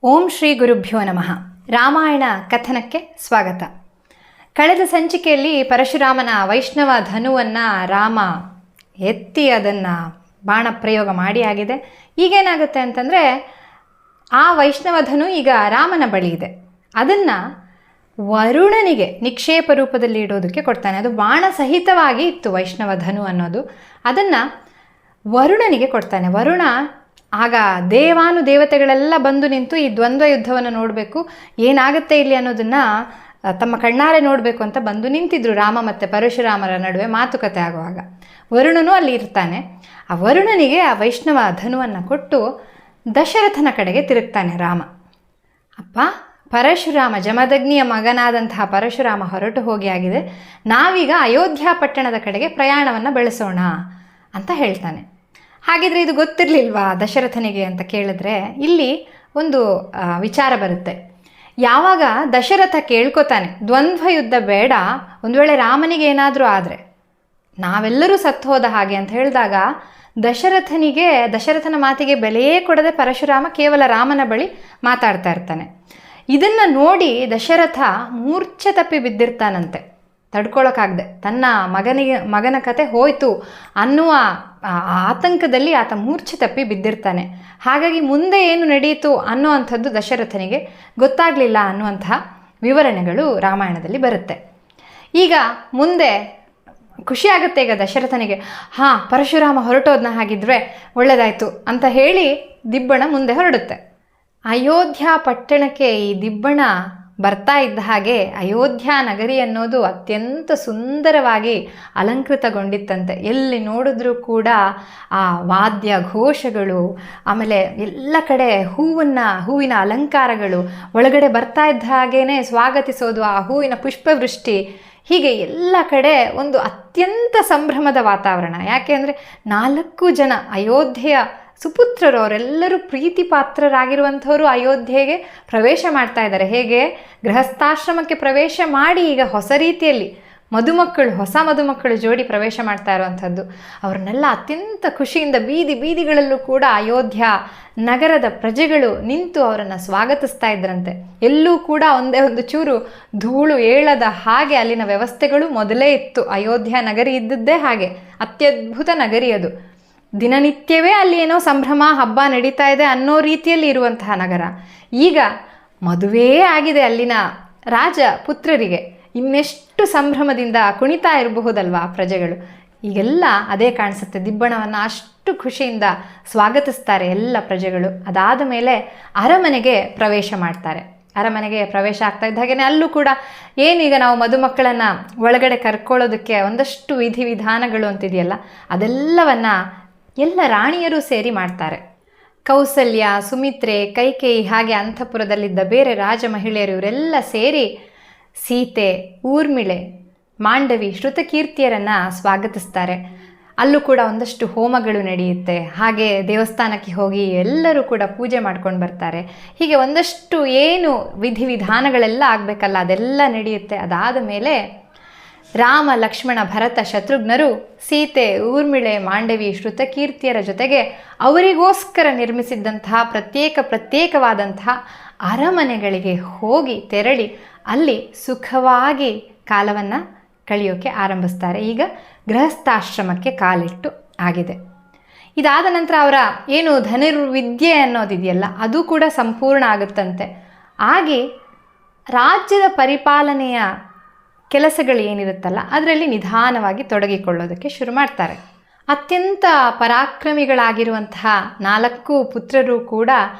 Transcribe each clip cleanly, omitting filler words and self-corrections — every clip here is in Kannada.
ಓಂ ಶ್ರೀ ಗುರುಭ್ಯೋ ನಮಃ. ರಾಮಾಯಣ ಕಥನಕ್ಕೆ ಸ್ವಾಗತ. ಕಳೆದ ಸಂಚಿಕೆಯಲ್ಲಿ ಪರಶುರಾಮನ ವೈಷ್ಣವ ಧನುವನ್ನು ರಾಮ ಎತ್ತಿ ಅದನ್ನು ಬಾಣ ಪ್ರಯೋಗ ಮಾಡಿ ಆಗಿದೆ. ಈಗೇನಾಗುತ್ತೆ ಅಂತಂದರೆ ಆ ವೈಷ್ಣವ ಧನು ಈಗ ರಾಮನ ಬಳಿ ಇದೆ. ಅದನ್ನು ವರುಣನಿಗೆ ನಿಕ್ಷೇಪ ರೂಪದಲ್ಲಿ ಇಡೋದಕ್ಕೆ ಕೊಡ್ತಾನೆ. ಅದು ಬಾಣ ಸಹಿತವಾಗಿ ಇತ್ತು ವೈಷ್ಣವ ಧನು ಅನ್ನೋದು. ಅದನ್ನು ವರುಣನಿಗೆ ಕೊಡ್ತಾನೆ. ವರುಣ ಆಗ ದೇವತೆಗಳೆಲ್ಲ ಬಂದು ನಿಂತು ಈ ದ್ವಂದ್ವ ಯುದ್ಧವನ್ನು ನೋಡಬೇಕು, ಏನಾಗುತ್ತೆ ಇಲ್ಲಿ ಅನ್ನೋದನ್ನು ತಮ್ಮ ಕಣ್ಣಾರೆ ನೋಡಬೇಕು ಅಂತ ಬಂದು ನಿಂತಿದ್ರು. ರಾಮ ಮತ್ತು ಪರಶುರಾಮರ ನಡುವೆ ಮಾತುಕತೆ ಆಗುವಾಗ ವರುಣನು ಅಲ್ಲಿ ಇರ್ತಾನೆ. ಆ ವರುಣನಿಗೆ ಆ ವೈಷ್ಣವ ಧನುವನ್ನು ಕೊಟ್ಟು ದಶರಥನ ಕಡೆಗೆ ತಿರುಗ್ತಾನೆ ರಾಮ. ಅಪ್ಪ, ಪರಶುರಾಮ ಜಮದಗ್ನಿಯ ಮಗನಾದಂತಹ ಪರಶುರಾಮ ಹೊರಟು ಹೋಗಿ ಆಗಿದೆ, ನಾವೀಗ ಅಯೋಧ್ಯ ಪಟ್ಟಣದ ಕಡೆಗೆ ಪ್ರಯಾಣವನ್ನು ಬೆಳೆಸೋಣ ಅಂತ ಹೇಳ್ತಾನೆ. ಹಾಗಿದ್ರೆ ಇದು ಗೊತ್ತಿರಲಿಲ್ವಾ ದಶರಥನಿಗೆ ಅಂತ ಕೇಳಿದ್ರೆ ಇಲ್ಲಿ ಒಂದು ವಿಚಾರ ಬರುತ್ತೆ. ಯಾವಾಗ ದಶರಥ ಕೇಳ್ಕೊತಾನೆ ದ್ವಂದ್ವ ಯುದ್ಧ ಬೇಡ, ಒಂದು ವೇಳೆ ರಾಮನಿಗೆ ಏನಾದರೂ ಆದರೆ ನಾವೆಲ್ಲರೂ ಸತ್ತು ಹೋದ ಹಾಗೆ ಅಂತ ಹೇಳಿದಾಗ ದಶರಥನ ಮಾತಿಗೆ ಬೆಲೆಯೇ ಕೊಡದೆ ಪರಶುರಾಮ ಕೇವಲ ರಾಮನ ಬಳಿ ಮಾತಾಡ್ತಾ ಇರ್ತಾನೆ. ಇದನ್ನು ನೋಡಿ ದಶರಥ ಮೂರ್ಛೆ ತಪ್ಪಿ ಬಿದ್ದಿರ್ತಾನಂತೆ. ತಡ್ಕೊಳಕ್ಕಾಗದೆ ತನ್ನ ಮಗನ ಕತೆ ಹೋಯ್ತು ಅನ್ನುವ ಆತಂಕದಲ್ಲಿ ಆತ ಮೂರ್ಛೆ ತಪ್ಪಿ ಬಿದ್ದಿರ್ತಾನೆ. ಹಾಗಾಗಿ ಮುಂದೆ ಏನು ನಡೆಯಿತು ಅನ್ನುವಂಥದ್ದು ದಶರಥನಿಗೆ ಗೊತ್ತಾಗಲಿಲ್ಲ ಅನ್ನುವಂತಹ ವಿವರಣೆಗಳು ರಾಮಾಯಣದಲ್ಲಿ ಬರುತ್ತೆ. ಈಗ ಮುಂದೆ ಖುಷಿಯಾಗುತ್ತೆ ಈಗ ದಶರಥನಿಗೆ. ಪರಶುರಾಮ ಹೊರಟೋದನ್ನ ಹಾಗಿದ್ರೆ ಒಳ್ಳೆಯದಾಯಿತು ಅಂತ ಹೇಳಿ ದಿಬ್ಬಣ ಮುಂದೆ ಹೊರಡುತ್ತೆ. ಅಯೋಧ್ಯ ಪಟ್ಟಣಕ್ಕೆ ಈ ದಿಬ್ಬಣ ಬರ್ತಾ ಇದ್ದ ಹಾಗೆ ಅಯೋಧ್ಯ ನಗರಿ ಅನ್ನೋದು ಅತ್ಯಂತ ಸುಂದರವಾಗಿ ಅಲಂಕೃತಗೊಂಡಿತ್ತಂತೆ. ಎಲ್ಲಿ ನೋಡಿದ್ರೂ ಕೂಡ ಆ ವಾದ್ಯ ಘೋಷಗಳು, ಆಮೇಲೆ ಎಲ್ಲ ಕಡೆ ಹೂವಿನ ಅಲಂಕಾರಗಳು, ಒಳಗಡೆ ಬರ್ತಾ ಇದ್ದ ಹಾಗೇ ಸ್ವಾಗತಿಸೋದು, ಆ ಹೂವಿನ ಪುಷ್ಪವೃಷ್ಟಿ, ಹೀಗೆ ಎಲ್ಲ ಕಡೆ ಒಂದು ಅತ್ಯಂತ ಸಂಭ್ರಮದ ವಾತಾವರಣ. ಯಾಕೆ ಅಂದರೆ 4 ಜನ ಅಯೋಧ್ಯೆಯ ಸುಪುತ್ರರು, ಅವರೆಲ್ಲರೂ ಪ್ರೀತಿ ಪಾತ್ರರಾಗಿರುವಂಥವರು ಅಯೋಧ್ಯೆಗೆ ಪ್ರವೇಶ ಮಾಡ್ತಾ ಇದ್ದಾರೆ. ಹೇಗೆ ಗೃಹಸ್ಥಾಶ್ರಮಕ್ಕೆ ಪ್ರವೇಶ ಮಾಡಿ ಈಗ ಹೊಸ ರೀತಿಯಲ್ಲಿ ಹೊಸ ಮದುಮಕ್ಕಳು ಜೋಡಿ ಪ್ರವೇಶ ಮಾಡ್ತಾ ಇರುವಂಥದ್ದು. ಅವ್ರನ್ನೆಲ್ಲ ಅತ್ಯಂತ ಖುಷಿಯಿಂದ ಬೀದಿಗಳಲ್ಲೂ ಕೂಡ ಅಯೋಧ್ಯ ನಗರದ ಪ್ರಜೆಗಳು ನಿಂತು ಅವರನ್ನು ಸ್ವಾಗತಿಸ್ತಾ ಇದ್ರಂತೆ. ಎಲ್ಲೂ ಕೂಡ ಒಂದೇ ಒಂದು ಚೂರು ಧೂಳು ಏಳದ ಹಾಗೆ ಅಲ್ಲಿನ ವ್ಯವಸ್ಥೆಗಳು ಮೊದಲೇ ಇತ್ತು. ಅಯೋಧ್ಯ ನಗರಿ ಇದ್ದದ್ದೇ ಹಾಗೆ, ಅತ್ಯದ್ಭುತ ನಗರಿ ಅದು. ದಿನನಿತ್ಯವೇ ಅಲ್ಲಿ ಏನೋ ಸಂಭ್ರಮ ಹಬ್ಬ ನಡೀತಾ ಇದೆ ಅನ್ನೋ ರೀತಿಯಲ್ಲಿ ಇರುವಂತಹ ನಗರ. ಈಗ ಮದುವೆ ಆಗಿದೆ ಅಲ್ಲಿನ ರಾಜ ಪುತ್ರರಿಗೆ, ಇನ್ನೆಷ್ಟು ಸಂಭ್ರಮದಿಂದ ಕುಣಿತಾ ಇರಬಹುದಲ್ವಾ ಪ್ರಜೆಗಳು. ಈಗೆಲ್ಲ ಅದೇ ಕಾಣಿಸುತ್ತೆ. ದಿಬ್ಬಣವನ್ನು ಅಷ್ಟು ಖುಷಿಯಿಂದ ಸ್ವಾಗತಿಸ್ತಾರೆ ಎಲ್ಲ ಪ್ರಜೆಗಳು. ಅದಾದ ಮೇಲೆ ಅರಮನೆಗೆ ಪ್ರವೇಶ ಮಾಡ್ತಾರೆ. ಅರಮನೆಗೆ ಪ್ರವೇಶ ಆಗ್ತಾ ಇದ್ದ ಹಾಗೆಯೇ ಅಲ್ಲೂ ಕೂಡ ಏನೀಗ ನಾವು ಮದುಮಕ್ಕಳನ್ನು ಒಳಗಡೆ ಕರ್ಕೊಳ್ಳೋದಕ್ಕೆ ಒಂದಷ್ಟು ವಿಧಿವಿಧಾನಗಳು ಅಂತಿದೆಯಲ್ಲ, ಅದೆಲ್ಲವನ್ನು ಎಲ್ಲ ರಾಣಿಯರು ಸೇರಿ ಮಾಡ್ತಾರೆ. ಕೌಸಲ್ಯ, ಸುಮಿತ್ರೆ, ಕೈಕೇಯಿ, ಹಾಗೆ ಅಂತಃಪುರದಲ್ಲಿದ್ದ ಬೇರೆ ರಾಜ ಮಹಿಳೆಯರು ಇವರೆಲ್ಲ ಸೇರಿ ಸೀತೆ, ಊರ್ಮಿಳೆ, ಮಾಂಡವಿ, ಶ್ರುತಕೀರ್ತಿಯರನ್ನು ಸ್ವಾಗತಿಸ್ತಾರೆ. ಅಲ್ಲೂ ಕೂಡ ಒಂದಷ್ಟು ಹೋಮಗಳು ನಡೆಯುತ್ತೆ. ಹಾಗೆ ದೇವಸ್ಥಾನಕ್ಕೆ ಹೋಗಿ ಎಲ್ಲರೂ ಕೂಡ ಪೂಜೆ ಮಾಡ್ಕೊಂಡು ಬರ್ತಾರೆ. ಹೀಗೆ ಒಂದಷ್ಟು ಏನು ವಿಧಿವಿಧಾನಗಳೆಲ್ಲ ಆಗಬೇಕಲ್ಲ ಅದೆಲ್ಲ ನಡೆಯುತ್ತೆ. ಅದಾದ ಮೇಲೆ ರಾಮ, ಲಕ್ಷ್ಮಣ, ಭರತ, ಶತ್ರುಘ್ನರು ಸೀತೆ, ಊರ್ಮಿಳೆ, ಮಾಂಡವಿ, ಶ್ರುತಕೀರ್ತಿಯರ ಜೊತೆಗೆ ಅವರಿಗೋಸ್ಕರ ನಿರ್ಮಿಸಿದ್ದಂತಹ ಪ್ರತ್ಯೇಕವಾದಂತಹ ಅರಮನೆಗಳಿಗೆ ತೆರಳಿ ಅಲ್ಲಿ ಸುಖವಾಗಿ ಕಾಲವನ್ನು ಕಳೆಯೋಕ್ಕೆ ಆರಂಭಿಸ್ತಾರೆ. ಈಗ ಗೃಹಸ್ಥಾಶ್ರಮಕ್ಕೆ ಕಾಲಿಟ್ಟು ಆಗಿದೆ. ಇದಾದ ನಂತರ ಅವರ ಏನು ಧನುರ್ವಿದ್ಯೆ ಅನ್ನೋದಿದೆಯಲ್ಲ ಅದು ಕೂಡ ಸಂಪೂರ್ಣ ಆಗುತ್ತಂತೆ. ಆಗಿ ರಾಜ್ಯದ ಪರಿಪಾಲನೆಯ ಕೆಲಸಗಳು ಏನಿರುತ್ತಲ್ಲ ಅದರಲ್ಲಿ ನಿಧಾನವಾಗಿ ತೊಡಗಿಕೊಳ್ಳೋದಕ್ಕೆ ಶುರು ಮಾಡ್ತಾರೆ. ಅತ್ಯಂತ ಪರಾಕ್ರಮಿಗಳಾಗಿರುವಂತಹ 4 ಪುತ್ರರು ಕೂಡ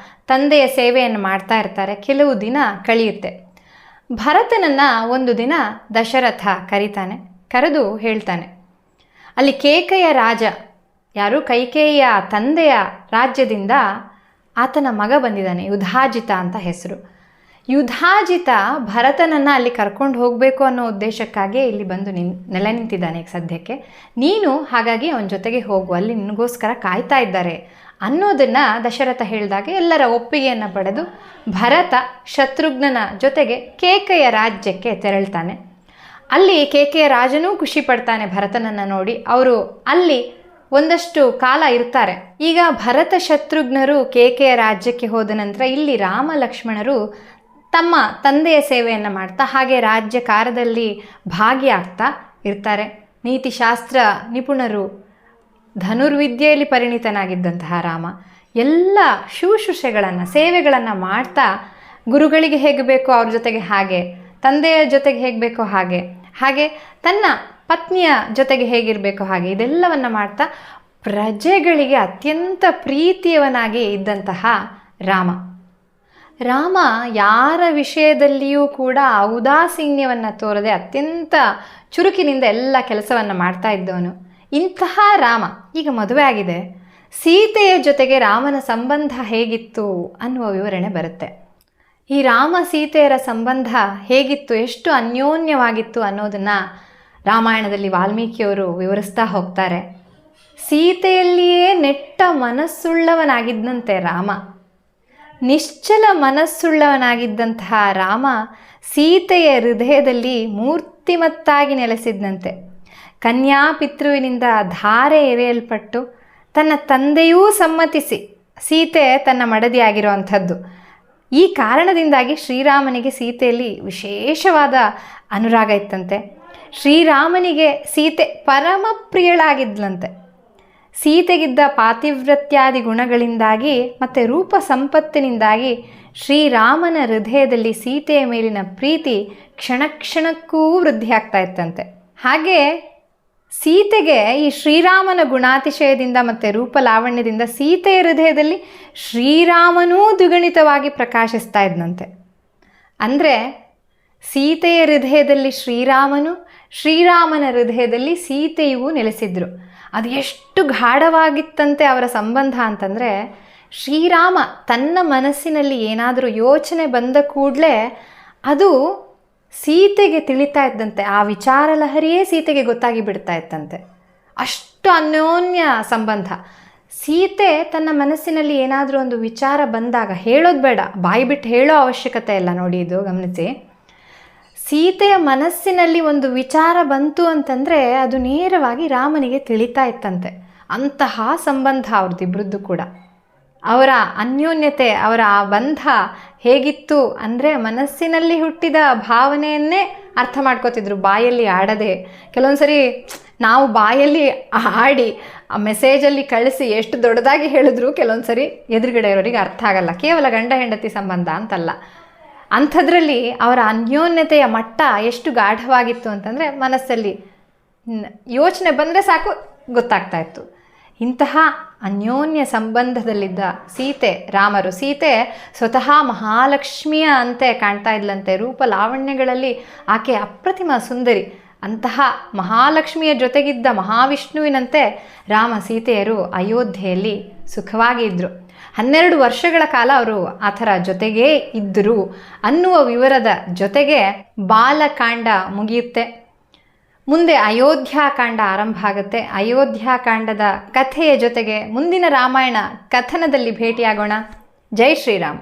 ತಂದೆಯ ಸೇವೆಯನ್ನು ಮಾಡ್ತಾ ಇರ್ತಾರೆ. ಕೆಲವು ದಿನ ಕಳೆಯುತ್ತೆ. ಭರತನನ್ನು ಒಂದು ದಿನ ದಶರಥ ಕರೆದು ಹೇಳ್ತಾನೆ, ಅಲ್ಲಿ ಕೇಕೆಯ ರಾಜ, ಯಾರು ಕೈಕೇಯಿಯ ತಂದೆಯ ರಾಜ್ಯದಿಂದ ಆತನ ಮಗ ಬಂದಿದ್ದಾನೆ, ಯುಧಾಜಿತ ಅಂತ ಹೆಸರು. ಯುಧಾಜಿತ ಭರತನನ್ನು ಅಲ್ಲಿ ಕರ್ಕೊಂಡು ಹೋಗಬೇಕು ಅನ್ನೋ ಉದ್ದೇಶಕ್ಕಾಗಿ ಇಲ್ಲಿ ಬಂದು ನೆಲೆ ನಿಂತಿದ್ದಾನೆ ಈಗ ಸದ್ಯಕ್ಕೆ. ನೀನು ಹಾಗಾಗಿ ಅವನ ಜೊತೆಗೆ ಹೋಗು, ಅಲ್ಲಿ ನಿನಗೋಸ್ಕರ ಕಾಯ್ತಾ ಇದ್ದಾರೆ ಅನ್ನೋದನ್ನು ದಶರಥ ಹೇಳಿದಾಗ ಎಲ್ಲರ ಒಪ್ಪಿಗೆಯನ್ನು ಪಡೆದು ಭರತ ಶತ್ರುಘ್ನನ ಜೊತೆಗೆ ಕೇಕೆಯ ರಾಜ್ಯಕ್ಕೆ ತೆರಳ್ತಾನೆ. ಅಲ್ಲಿ ಕೇಕೆಯ ರಾಜನೂ ಖುಷಿ ಪಡ್ತಾನೆ ಭರತನನ್ನು ನೋಡಿ. ಅವರು ಅಲ್ಲಿ ಒಂದಷ್ಟು ಕಾಲ ಇರ್ತಾರೆ. ಈಗ ಭರತ ಶತ್ರುಘ್ನರು ಕೇಕೆಯ ರಾಜ್ಯಕ್ಕೆ ಹೋದ ನಂತರ ಇಲ್ಲಿ ರಾಮ ಲಕ್ಷ್ಮಣರು ತಮ್ಮ ತಂದೆಯ ಸೇವೆಯನ್ನು ಮಾಡ್ತಾ ಹಾಗೆ ರಾಜ್ಯ ಕಾರ್ಯದಲ್ಲಿ ಭಾಗಿಯಾಗ್ತಾ ಇರ್ತಾರೆ. ನೀತಿಶಾಸ್ತ್ರ ನಿಪುಣರು, ಧನುರ್ವಿದ್ಯೆಯಲ್ಲಿ ಪರಿಣಿತನಾಗಿದ್ದಂತಹ ರಾಮ ಎಲ್ಲ ಶುಶ್ರೂಷೆಗಳನ್ನು ಸೇವೆಗಳನ್ನು ಮಾಡ್ತಾ ಗುರುಗಳಿಗೆ ಹೇಗೆ ಬೇಕೋ ಅವ್ರ ಜೊತೆಗೆ ಹಾಗೆ, ತಂದೆಯ ಜೊತೆಗೆ ಹೇಗೆ ಬೇಕೋ ಹಾಗೆ, ಹಾಗೆ ತನ್ನ ಪತ್ನಿಯ ಜೊತೆಗೆ ಹೇಗಿರಬೇಕೋ ಹಾಗೆ ಇದೆಲ್ಲವನ್ನು ಮಾಡ್ತಾ ಪ್ರಜೆಗಳಿಗೆ ಅತ್ಯಂತ ಪ್ರೀತಿಯವನಾಗಿ ಇದ್ದಂತಹ ರಾಮ. ರಾಮ ಯಾರ ವಿಷಯದಲ್ಲಿಯೂ ಕೂಡ ಔದಾಸೀನ್ಯವನ್ನು ತೋರದೆ ಅತ್ಯಂತ ಚುರುಕಿನಿಂದ ಎಲ್ಲ ಕೆಲಸವನ್ನು ಮಾಡ್ತಾ ಇದ್ದವನು. ಇಂತಹ ರಾಮ ಈಗ ಮದುವೆ ಆಗಿದೆ. ಸೀತೆಯ ಜೊತೆಗೆ ರಾಮನ ಸಂಬಂಧ ಹೇಗಿತ್ತು ಅನ್ನುವ ವಿವರಣೆ ಬರುತ್ತೆ. ಈ ರಾಮ ಸೀತೆಯರ ಸಂಬಂಧ ಹೇಗಿತ್ತು, ಎಷ್ಟು ಅನ್ಯೋನ್ಯವಾಗಿತ್ತು ಅನ್ನೋದನ್ನು ರಾಮಾಯಣದಲ್ಲಿ ವಾಲ್ಮೀಕಿಯವರು ವಿವರಿಸ್ತಾ ಹೋಗ್ತಾರೆ. ಸೀತೆಯಲ್ಲಿಯೇ ನೆಟ್ಟ ಮನಸ್ಸುಳ್ಳವನಾಗಿದ್ದಂತೆ ರಾಮ, ನಿಶ್ಚಲ ಮನಸ್ಸುಳ್ಳವನಾಗಿದ್ದಂತಹ ರಾಮ ಸೀತೆಯ ಹೃದಯದಲ್ಲಿ ಮೂರ್ತಿಮತ್ತಾಗಿ ನೆಲೆಸಿದ್ದಂತೆ. ಕನ್ಯಾಪಿತೃವಿನಿಂದ ಧಾರೆ ಎರೆಯಲ್ಪಟ್ಟು ತನ್ನ ತಂದೆಯೂ ಸಮ್ಮತಿಸಿ ಸೀತೆ ತನ್ನ ಮಡದಿಯಾಗಿರುವಂಥದ್ದು. ಈ ಕಾರಣದಿಂದಾಗಿ ಶ್ರೀರಾಮನಿಗೆ ಸೀತೆಯಲ್ಲಿ ವಿಶೇಷವಾದ ಅನುರಾಗ ಇತ್ತಂತೆ. ಶ್ರೀರಾಮನಿಗೆ ಸೀತೆ ಪರಮ ಪ್ರಿಯಳಾಗಿದ್ಲಂತೆ. ಸೀತೆಗಿದ್ದ ಪಾತಿವ್ರತ್ಯಾದಿ ಗುಣಗಳಿಂದಾಗಿ ಮತ್ತು ರೂಪ ಸಂಪತ್ತಿನಿಂದಾಗಿ ಶ್ರೀರಾಮನ ಹೃದಯದಲ್ಲಿ ಸೀತೆಯ ಮೇಲಿನ ಪ್ರೀತಿ ಕ್ಷಣ ಕ್ಷಣಕ್ಕೂ ವೃದ್ಧಿಯಾಗ್ತಾ ಇತ್ತಂತೆ. ಹಾಗೆ ಸೀತೆಗೆ ಈ ಶ್ರೀರಾಮನ ಗುಣಾತಿಶಯದಿಂದ ಮತ್ತು ರೂಪಲಾವಣ್ಯದಿಂದ ಸೀತೆಯ ಹೃದಯದಲ್ಲಿ ಶ್ರೀರಾಮನೂ ದ್ವಿಗುಣಿತವಾಗಿ ಪ್ರಕಾಶಿಸ್ತಾ ಇದ್ದಂತೆ. ಅಂದರೆ ಸೀತೆಯ ಹೃದಯದಲ್ಲಿ ಶ್ರೀರಾಮನು, ಶ್ರೀರಾಮನ ಹೃದಯದಲ್ಲಿ ಸೀತೆಯೂ ನೆಲೆಸಿದ್ರು. ಅದು ಎಷ್ಟು ಗಾಢವಾಗಿತ್ತಂತೆ ಅವರ ಸಂಬಂಧ ಅಂತಂದರೆ, ಶ್ರೀರಾಮ ತನ್ನ ಮನಸ್ಸಿನಲ್ಲಿ ಏನಾದರೂ ಯೋಚನೆ ಬಂದ ಕೂಡಲೇ ಅದು ಸೀತೆಗೆ ತಿಳಿತಾ ಇದ್ದಂತೆ. ಆ ವಿಚಾರ ಲಹರಿಯೇ ಸೀತೆಗೆ ಗೊತ್ತಾಗಿ ಬಿಡ್ತಾ ಇತ್ತಂತೆ. ಅಷ್ಟು ಅನ್ಯೋನ್ಯ ಸಂಬಂಧ. ಸೀತೆ ತನ್ನ ಮನಸ್ಸಿನಲ್ಲಿ ಏನಾದರೂ ಒಂದು ವಿಚಾರ ಬಂದಾಗ ಹೇಳೋದು ಬೇಡ, ಬಾಯಿ ಬಿಟ್ಟು ಹೇಳೋ ಅವಶ್ಯಕತೆ ಇಲ್ಲ. ನೋಡಿ, ಇದು ಗಮನಿಸಿ. ಸೀತೆಯ ಮನಸ್ಸಿನಲ್ಲಿ ಒಂದು ವಿಚಾರ ಬಂತು ಅಂತಂದರೆ ಅದು ನೇರವಾಗಿ ರಾಮನಿಗೆ ತಿಳಿತಾ ಇತ್ತಂತೆ. ಅಂತಹ ಸಂಬಂಧ ಅವ್ರದ್ದಿಬ್ಬರದ್ದು ಕೂಡ. ಅವರ ಅನ್ಯೋನ್ಯತೆ, ಅವರ ಆ ಬಂಧ ಹೇಗಿತ್ತು ಅಂದರೆ ಮನಸ್ಸಿನಲ್ಲಿ ಹುಟ್ಟಿದ ಭಾವನೆಯನ್ನೇ ಅರ್ಥ ಮಾಡ್ಕೋತಿದ್ರು, ಬಾಯಲ್ಲಿ ಆಡದೆ. ಕೆಲವೊಂದು ಸರಿ ನಾವು ಬಾಯಲ್ಲಿ ಆಡಿ ಆ ಮೆಸೇಜಲ್ಲಿ ಕಳಿಸಿ ಎಷ್ಟು ದೊಡ್ಡದಾಗಿ ಹೇಳಿದ್ರು ಕೆಲವೊಂದು ಸರಿ ಎದುರುಗಡೆ ಇರೋರಿಗೆ ಅರ್ಥ ಆಗಲ್ಲ. ಕೇವಲ ಗಂಡ ಹೆಂಡತಿ ಸಂಬಂಧ ಅಂತಲ್ಲ. ಅಂಥದ್ರಲ್ಲಿ ಅವರ ಅನ್ಯೋನ್ಯತೆಯ ಮಟ್ಟ ಎಷ್ಟು ಗಾಢವಾಗಿತ್ತು ಅಂತಂದರೆ ಮನಸ್ಸಲ್ಲಿ ಯೋಚನೆ ಬಂದರೆ ಸಾಕು ಗೊತ್ತಾಗ್ತಾ ಇತ್ತು. ಇಂತಹ ಅನ್ಯೋನ್ಯ ಸಂಬಂಧದಲ್ಲಿದ್ದ ಸೀತೆ ರಾಮರು. ಸೀತೆ ಸ್ವತಃ ಮಹಾಲಕ್ಷ್ಮಿಯ ಅಂತೆ ಕಾಣ್ತಾ ಇದ್ಲಂತೆ. ರೂಪ ಲಾವಣ್ಯಗಳಲ್ಲಿ ಆಕೆ ಅಪ್ರತಿಮ ಸುಂದರಿ. ಅಂತಹ ಮಹಾಲಕ್ಷ್ಮಿಯ ಜೊತೆಗಿದ್ದ ಮಹಾವಿಷ್ಣುವಿನಂತೆ ರಾಮ ಸೀತೆಯರು ಅಯೋಧ್ಯೆಯಲ್ಲಿ ಸುಖವಾಗಿ ಇದ್ದರು. 12 ವರ್ಷಗಳ ಕಾಲ ಅವರು ಆ ಥರ ಜೊತೆಗೇ ಇದ್ದರು ಅನ್ನುವ ವಿವರದ ಜೊತೆಗೆ ಬಾಲಕಾಂಡ ಮುಗಿಯುತ್ತೆ. ಮುಂದೆ ಅಯೋಧ್ಯಾಕಾಂಡ ಆರಂಭ ಆಗುತ್ತೆ. ಅಯೋಧ್ಯಾಕಾಂಡದ ಕಥೆಯ ಜೊತೆಗೆ ಮುಂದಿನ ರಾಮಾಯಣ ಕಥನದಲ್ಲಿ ಭೇಟಿಯಾಗೋಣ. ಜೈ ಶ್ರೀರಾಮ್.